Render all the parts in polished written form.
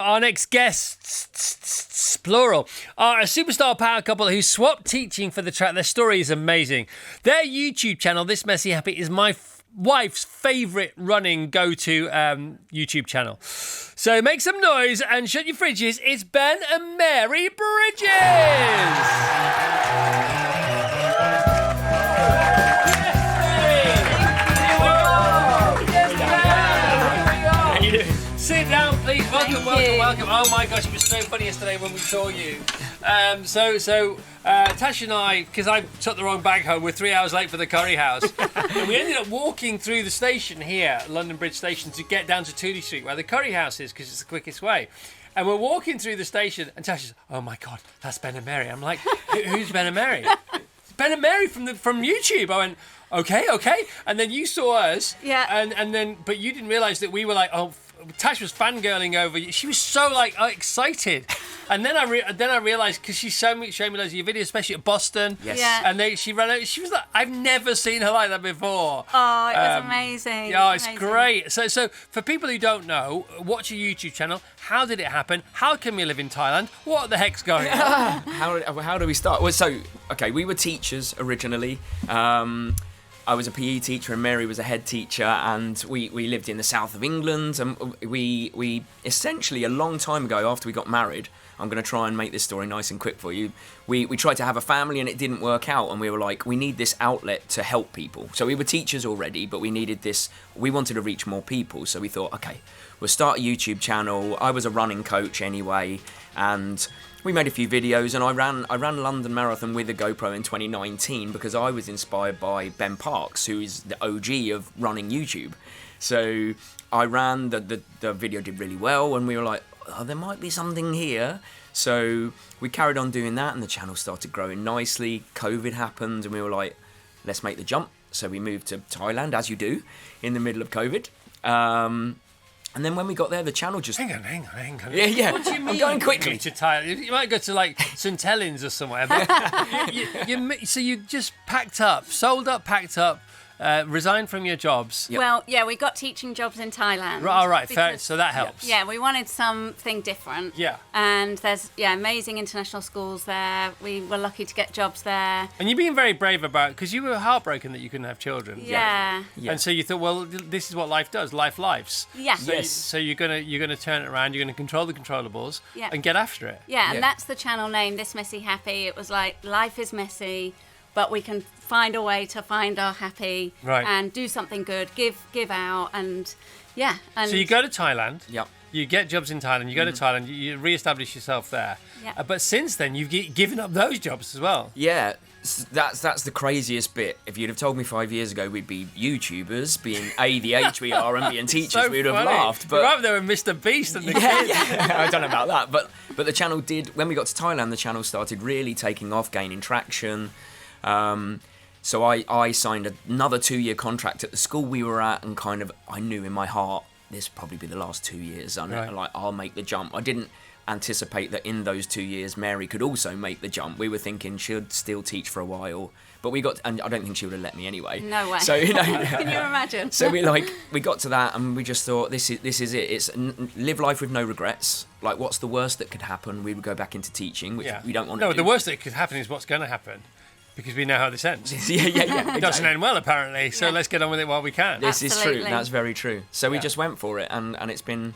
Our next guests, plural, are a superstar power couple who swapped teaching for the track. Their story is amazing. Their YouTube channel, This Messy Happy, is my wife's favourite running go-to YouTube channel. So make some noise and shut your fridges. It's Ben and Mary Bridges. Sit down, please. Welcome. Oh my gosh, it was so funny yesterday when we saw you. Tash and I, because I took the wrong bag home, we're 3 hours late for the curry house. And we ended up walking through the station here, London Bridge Station, to get down to Tooley Street, where the curry house is, because it's the quickest way. And we're walking through the station, and Tash says, "Oh my God, that's Ben and Mary." I'm like, "Who's Ben and Mary?" "It's Ben and Mary from YouTube." I went, okay. And then you saw us. Yeah. And then, but you didn't realise that we were like, oh, Tash was fangirling over you. She was so excited. And then I realised, because she showed me loads of your videos, especially at Boston. Yes. Yeah. And she ran out. She was like, I've never seen her like that before. Oh, it was amazing. Yeah, it's great. So for people who don't know, watch your YouTube channel. How did it happen? How can we live in Thailand? What the heck's going on? How do we start? Well, we were teachers originally. I was a PE teacher and Mary was a head teacher, and we lived in the south of England, and we essentially a long time ago, after we got married, I'm going to try and make this story nice and quick for you, we tried to have a family and it didn't work out, and we were like, we need this outlet to help people. So we were teachers already, but we wanted to reach more people, so we thought, okay, we'll start a YouTube channel. I was a running coach anyway, and we made a few videos, and I ran London Marathon with a GoPro in 2019 because I was inspired by Ben Parks, who is the OG of running YouTube. So I ran, the video did really well, and we were like, oh, there might be something here. So we carried on doing that, and the channel started growing nicely. COVID happened, and we were like, let's make the jump. So we moved to Thailand, as you do, in the middle of COVID. And then when we got there, the channel just... Hang on. Yeah. What do you mean? I'm going quickly. To Thailand? You might go to like St Helens or somewhere. But so you just packed up, resigned from your jobs. Yep. Well, yeah, we got teaching jobs in Thailand. All right, fair. So that helps. Yeah, we wanted something different. Yeah. And there's amazing international schools there. We were lucky to get jobs there. And you've been very brave about it, because you were heartbroken that you couldn't have children. Yeah. And so you thought, well, this is what life does. Life lives. Yeah. So you're gonna turn it around. You're gonna control the controllables and get after it. Yeah, and that's the channel name, This Messy Happy. It was like, life is messy, but we can find a way to find our happy and do something good, give out, and And so you go to Thailand. Yep. You get jobs in Thailand. You go to Thailand. You re-establish yourself there. Yeah. But since then, you've given up those jobs as well. Yeah. That's the craziest bit. If you'd have told me 5 years ago we'd be YouTubers, being the age we are, and being teachers, so we would have funny. laughed. But you're up there with Mr. Beast and the kids. Yeah. I don't know about that, but the channel did. When we got to Thailand, the channel started really taking off, gaining traction. So I signed another 2-year contract at the school we were at, and kind of I knew in my heart this would probably be the last 2 years. I'll make the jump. I didn't anticipate that in those 2 years Mary could also make the jump. We were thinking she'd still teach for a while, but and I don't think she would have let me anyway. No way. So can you imagine? So we got to that, and we just thought this is it. It's live life with no regrets. Like, what's the worst that could happen? We would go back into teaching, which we don't want to do. No, the worst that could happen is what's going to happen. Because we know how this ends. Yeah. It doesn't end well, apparently. So let's get on with it while we can. This is true. That's very true. So we just went for it, and it's been...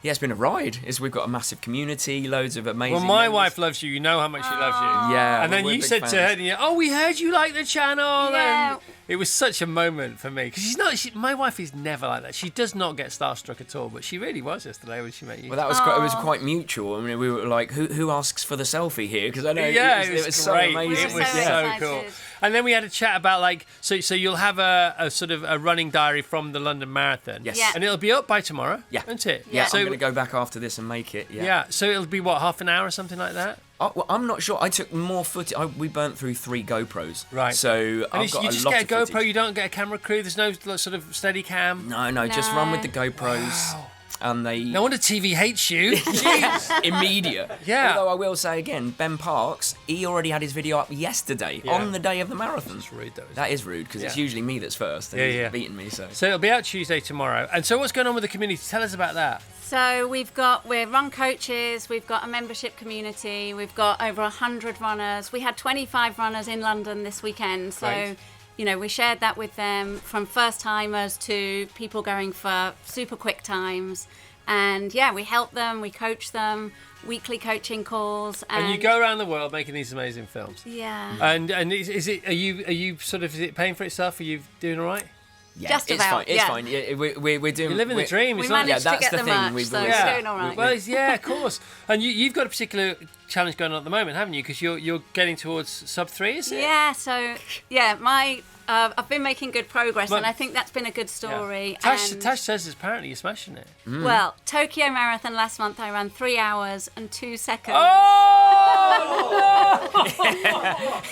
Yeah, it's been a ride. We've got a massive community, loads of amazing... Well, my wife loves you. You know how much she loves you. Yeah. And then you said to her, we heard you like the channel. Yeah. And it was such a moment for me. Because my wife is never like that. She does not get starstruck at all. But she really was yesterday when she met you. Well, that was it was quite mutual. I mean, we were like, who asks for the selfie here? Because I know it was so great. amazing. It was so cool. And then we had a chat about so you'll have a sort of a running diary from the London Marathon. Yes. Yeah. And it'll be up by tomorrow. Yeah. Isn't it? Yeah. So I'm going to go back after this and make it. Yeah. Yeah. So it'll be half an hour or something like that? Oh, well, I'm not sure. I took more footage. We burnt through 3 GoPros. Right. So I've got you a just lot get a of GoPro. footage. You don't get a camera crew. There's no sort of steady cam. No. Just run with the GoPros. Wow. and they No wonder TV hates you. Jeez. immediate. Yeah. Although I will say again, Ben Parks, he already had his video up yesterday on the day of the marathon. That's rude, though. That is rude because it's usually me that's first, and he's beating me. So it'll be out Tuesday tomorrow. And so what's going on with the community? Tell us about that. So we're run coaches, we've got a membership community, we've got over 100 runners. We had 25 runners in London this weekend. So, Right. we shared that with them, from first timers to people going for super quick times. And we help them, we coach them, weekly coaching calls. And you go around the world making these amazing films. Yeah. And is it, are you sort of, is it paying for itself? Are you doing all right? yeah, Just it's about, fine. It's fine. Yeah, we're doing. You're living the dream. We It's not- managed to that's get the the thing, merch, we've so always- it's doing all right. Well, of course. And you've got a particular challenge going on at the moment, haven't you? Because you're getting towards sub 3, is it? Yeah, so I've been making good progress, But- and I think that's been a good story. Tash, and, Tash says apparently you're smashing it. well, Tokyo Marathon last month, I ran 3 hours and 2 seconds. Oh, no!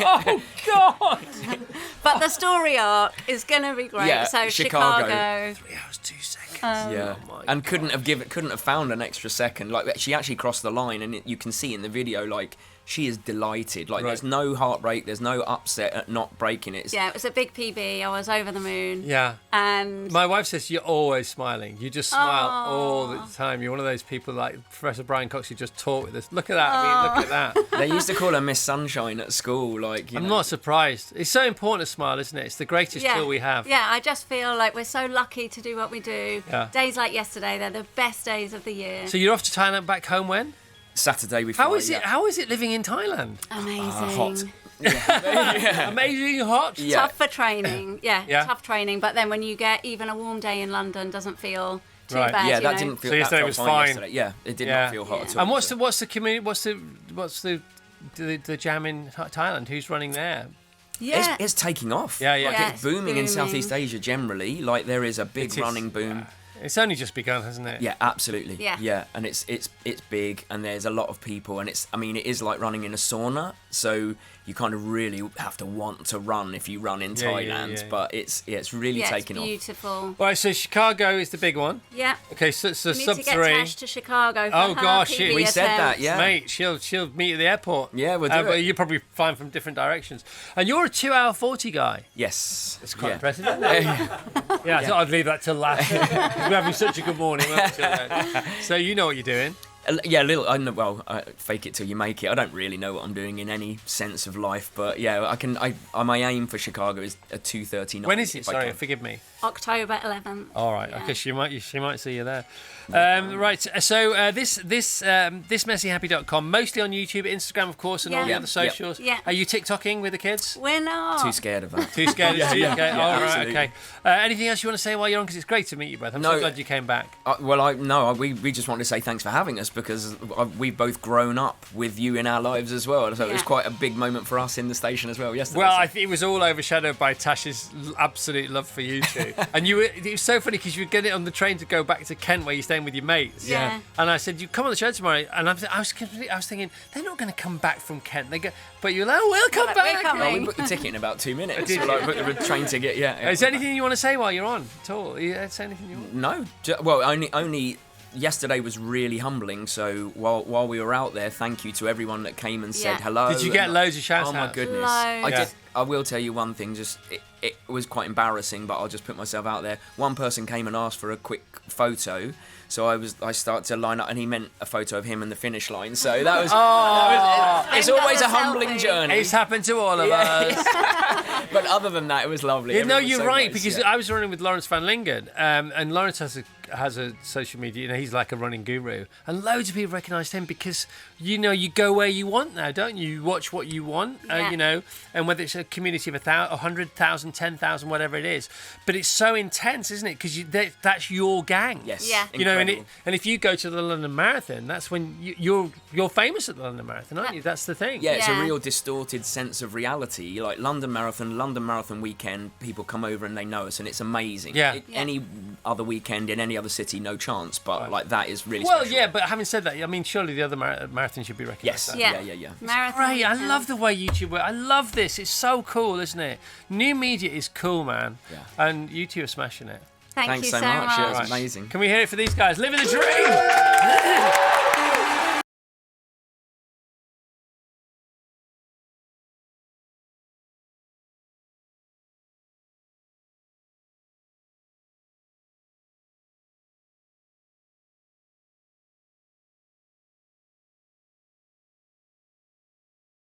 Oh, God! But the story arc is going to be great. Yeah, so Chicago. 3 hours, 2 seconds. Yeah, Oh my and couldn't have found an extra second. Like she actually crossed the line, and you can see in the video, like she is delighted. Like there's no heartbreak, there's no upset at not breaking it. Yeah, it was a big PB. I was over the moon. Yeah. And My wife says you're always smiling. You just smile all the time. You're one of those people like Professor Brian Cox who just talk with us. Look at that. I mean, look at that. They used to call her Miss Sunshine at school. Like I'm not surprised. It's so important to smile, isn't it? It's the greatest tool we have. Yeah, I just feel like we're so lucky to do what we do. Yeah. Days like yesterday, they're the best days of the year. So you're off to Thailand, back home when? Saturday we fly. How is it? How is it living in Thailand? Amazing. Hot. Amazing hot. Yeah. Tough for training. Yeah. Tough training. But then when you get even a warm day in London, doesn't feel too Right. bad. Yeah, you that know? didn't feel. So yesterday that was felt fine. Yesterday. Yeah, it did Yeah. not feel hot at all. And what's so. the community? What's the jam in Thailand? Who's running there? Yeah. It's taking off. Yeah, yeah. Like, Yeah, it's booming in booming. Southeast Asia generally. Like there is a big It is. running boom. It's only just begun, hasn't it? Yeah, absolutely. Yeah. And it's big, and there's a lot of people, and it is like running in a sauna. So you kind of really have to want to run if you run in Thailand. yeah. But it's really Yeah, taking it's off. beautiful. Right, so Chicago is the big one. Yeah. Okay, so We need sub to get 3. Tash to Chicago for Oh, her gosh, PB We said that, attempt. yeah. Mate, she'll meet you at the airport. Yeah, we'll do But it. you're probably flying from different directions. And you're a 2-hour 40 guy. Yes. It's quite yeah. impressive, isn't it? Yeah, I thought I'd leave that till last. We're having such a good morning, weren't we? So you know what you're doing. Yeah, a little. I know, well, fake it till you make it. I don't really know what I'm doing in any sense of life, but yeah, I can. My aim for Chicago is a 2:39. When is it? if I Sorry, can. forgive me. October 11th. All right. Yeah. Okay, she might see you there. Right. So this messyhappy.com, mostly on YouTube, Instagram, of course, and all the Yeah. other socials. Yeah. Are you TikToking with the kids? We're not. Too scared of that. Too scared? Okay. All right. absolutely. Okay. Anything else you want to say while you're on? Because it's great to meet you both. I'm so No. glad you came back. We just wanted to say thanks for having us because we've both grown up with you in our lives as well. So it was Yeah. quite a big moment for us in the station as well yesterday. Well, so- I think it was all overshadowed by Tash's absolute love for you two. And it was so funny because you were getting on the train to go back to Kent where you're staying with your mates. Yeah. And I said, you come on the show tomorrow. And I was thinking, they're not going to come back from Kent. They go, but you're like, oh, we'll come We're back. coming. Oh, we booked the ticket in about 2 minutes. Did So, like, booked the train ticket. Yeah. Is there anything you want to say while you're on at all? Say anything you want? No. Only yesterday was really humbling. So while we were out there, thank you to everyone that came and said Yeah. hello. Did you get loads of shout Oh my outs? goodness! Loads. I Yeah. did. I will tell you one thing. Just it was quite embarrassing, but I'll just put myself out there. One person came and asked for a quick photo, so I started to line up, and he meant a photo of him in the finish line. So that was. It's End always up a a humbling selfie. journey. It's happened to all of us. But other than that, it was lovely. No, Everyone was you're so right, nice, because yeah. I was running with Lawrence van Lingen, and Lawrence has a social media. You know, he's like a running guru, and loads of people recognised him because you go where you want now, don't you? You watch what you want, Yeah. and whether it's a community of 100,000, 10,000, whatever it is, but it's so intense, isn't it? Because that's your gang. Yes. Yeah. You know, and incredible. if you go to the London Marathon, that's when you're famous at the London Marathon, aren't you? That's the thing. Yeah, it's a Yeah. real distorted sense of reality. Like London Marathon weekend, people come over and they know us, and it's amazing. Yeah. Any other weekend in any other city, no chance. But like that is really Well, special. yeah, but having said that, I mean, surely the other marathons should be recognised. Yes. Yeah. Yeah. Marathon. Great, I weekend. love the way YouTube works. I love this. It's so cool, isn't it? New media is cool, man. Yeah. And you two are smashing it. Thank Thanks you so so much. Yeah, it much. was amazing. Can we hear it for these guys? Living the dream!